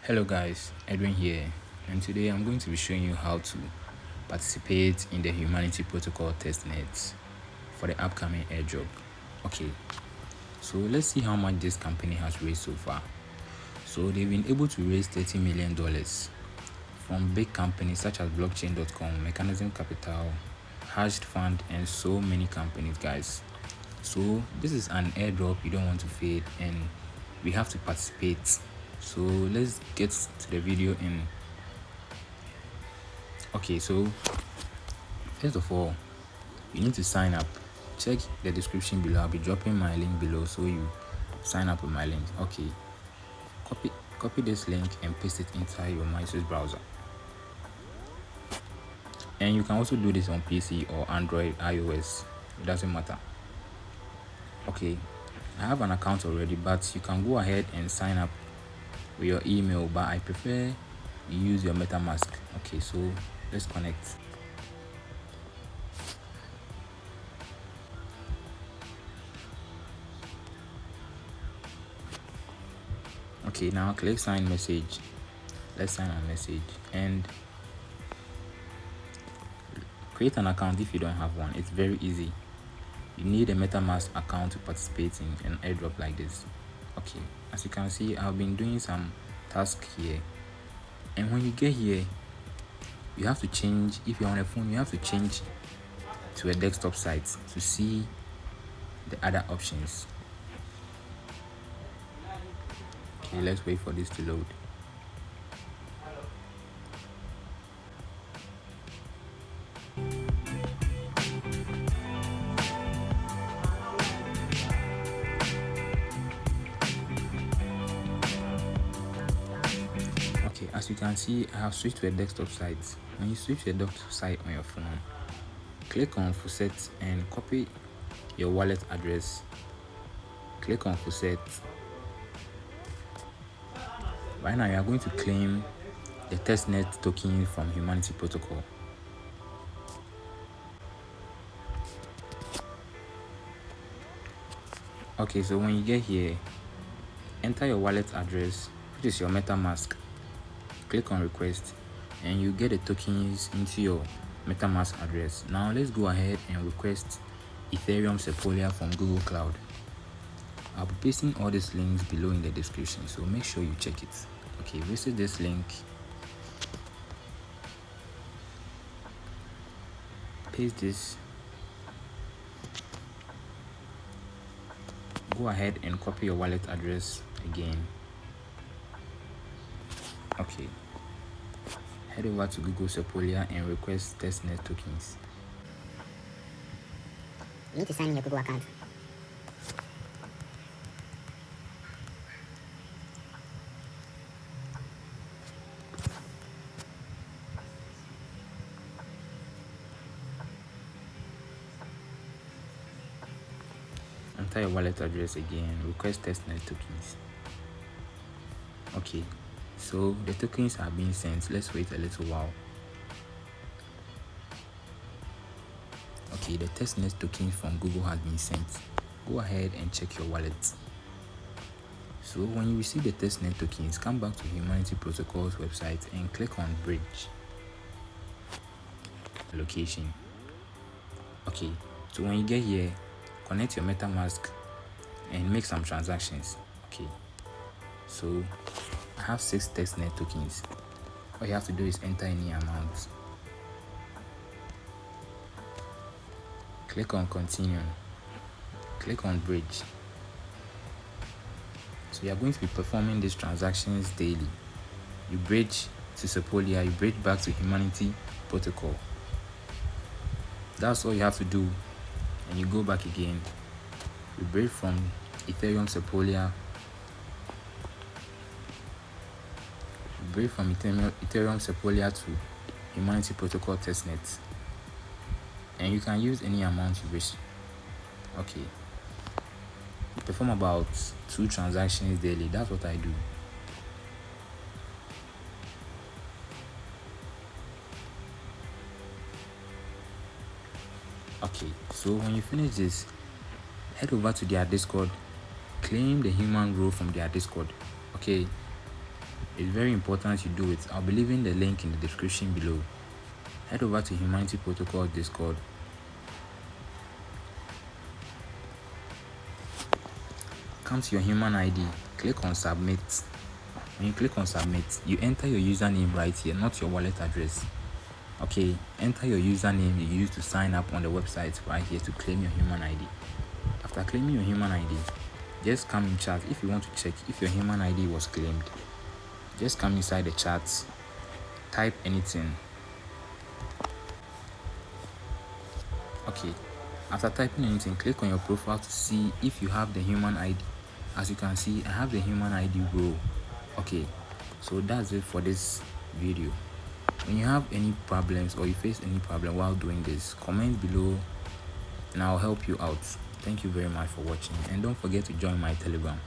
Hello guys, Edwin here, and today I'm going to be showing you how to participate in the Humanity Protocol Testnet for the upcoming airdrop. Okay, so let's see how much this company has raised so far. So they've been able to raise $30 million from big companies such as blockchain.com, Mechanism Capital, Hashed Fund, and so many companies, guys. So this is an airdrop you don't want to fade, and we have to participate. So let's get to the video. Okay, so first of all, you need to sign up. Check the description below. I'll be dropping my link below so you sign up with my link. Okay, copy this link and paste it inside your Microsoft browser. And you can also do this on PC or Android, iOS, it doesn't matter. Okay, I have an account already, but you can go ahead and sign up with your email, but I prefer you use your MetaMask. Okay, so let's connect. Okay, now click sign message. Let's sign a message and create an account if you don't have one. It's very easy. You need a MetaMask account to participate in an airdrop like this. Okay, as you can see, I've been doing some tasks here, and when you get here, you have to change. If you're on a phone, you have to change to a desktop site to see the other options. Okay, let's wait for this to load. Okay, as you can see, I have switched to a desktop site. When you switch to a desktop site on your phone, click on Faucet and copy your wallet address. Click on Faucet. Right now, you are going to claim the testnet token from Humanity Protocol. Okay, so when you get here, enter your wallet address, which is your MetaMask. Click on request, and you get the tokens into your MetaMask address. Now let's go ahead and request Ethereum Sepolia from Google Cloud. I'll be pasting all these links below in the description, so make sure you check it. Okay, visit this link, paste this, go ahead and copy your wallet address again. Okay, head over to Google Sepolia and request testnet tokens. You need to sign in your Google account. Enter your wallet address again, request testnet tokens. Okay, so the tokens are being sent. Let's wait a little while. Okay, the testnet token from Google has been sent. Go ahead and check your wallet. So when you receive the testnet tokens, come back to Humanity Protocol's website and click on bridge allocation. Okay, so when you get here, connect your MetaMask and make some transactions. Okay, so I have 6 testnet tokens. All you have to do is enter any amount. Click on continue. Click on bridge. So you are going to be performing these transactions daily. You bridge to Sepolia, you bridge back to Humanity Protocol. That's all you have to do. And you go back again. You bridge from Ethereum Sepolia. You bridge from Ethereum Sepolia to Humanity Protocol Testnet. And you can use any amount you wish. Okay. You perform about 2 transactions daily. That's what I do. Okay, so when you finish this, head over to their Discord, claim the human role from their Discord. Okay, It's very important you do it. I'll be leaving the link in the description below. Head over to Humanity Protocol Discord. Come to your human ID, click on submit. When you click on submit, you enter your username right here, not your wallet address. Okay, enter your username you used to sign up on the website right here to claim your human ID. After claiming your human ID, just come in chat if you want to check if your human ID was claimed. Just come inside the chat, type anything. Okay, after typing anything, click on your profile to see if you have the human ID. As you can see, I have the human ID row. Okay, so that's it for this video. When you have any problems or you face any problem while doing this, comment below and I'll help you out. Thank you very much for watching, and don't forget to join my Telegram.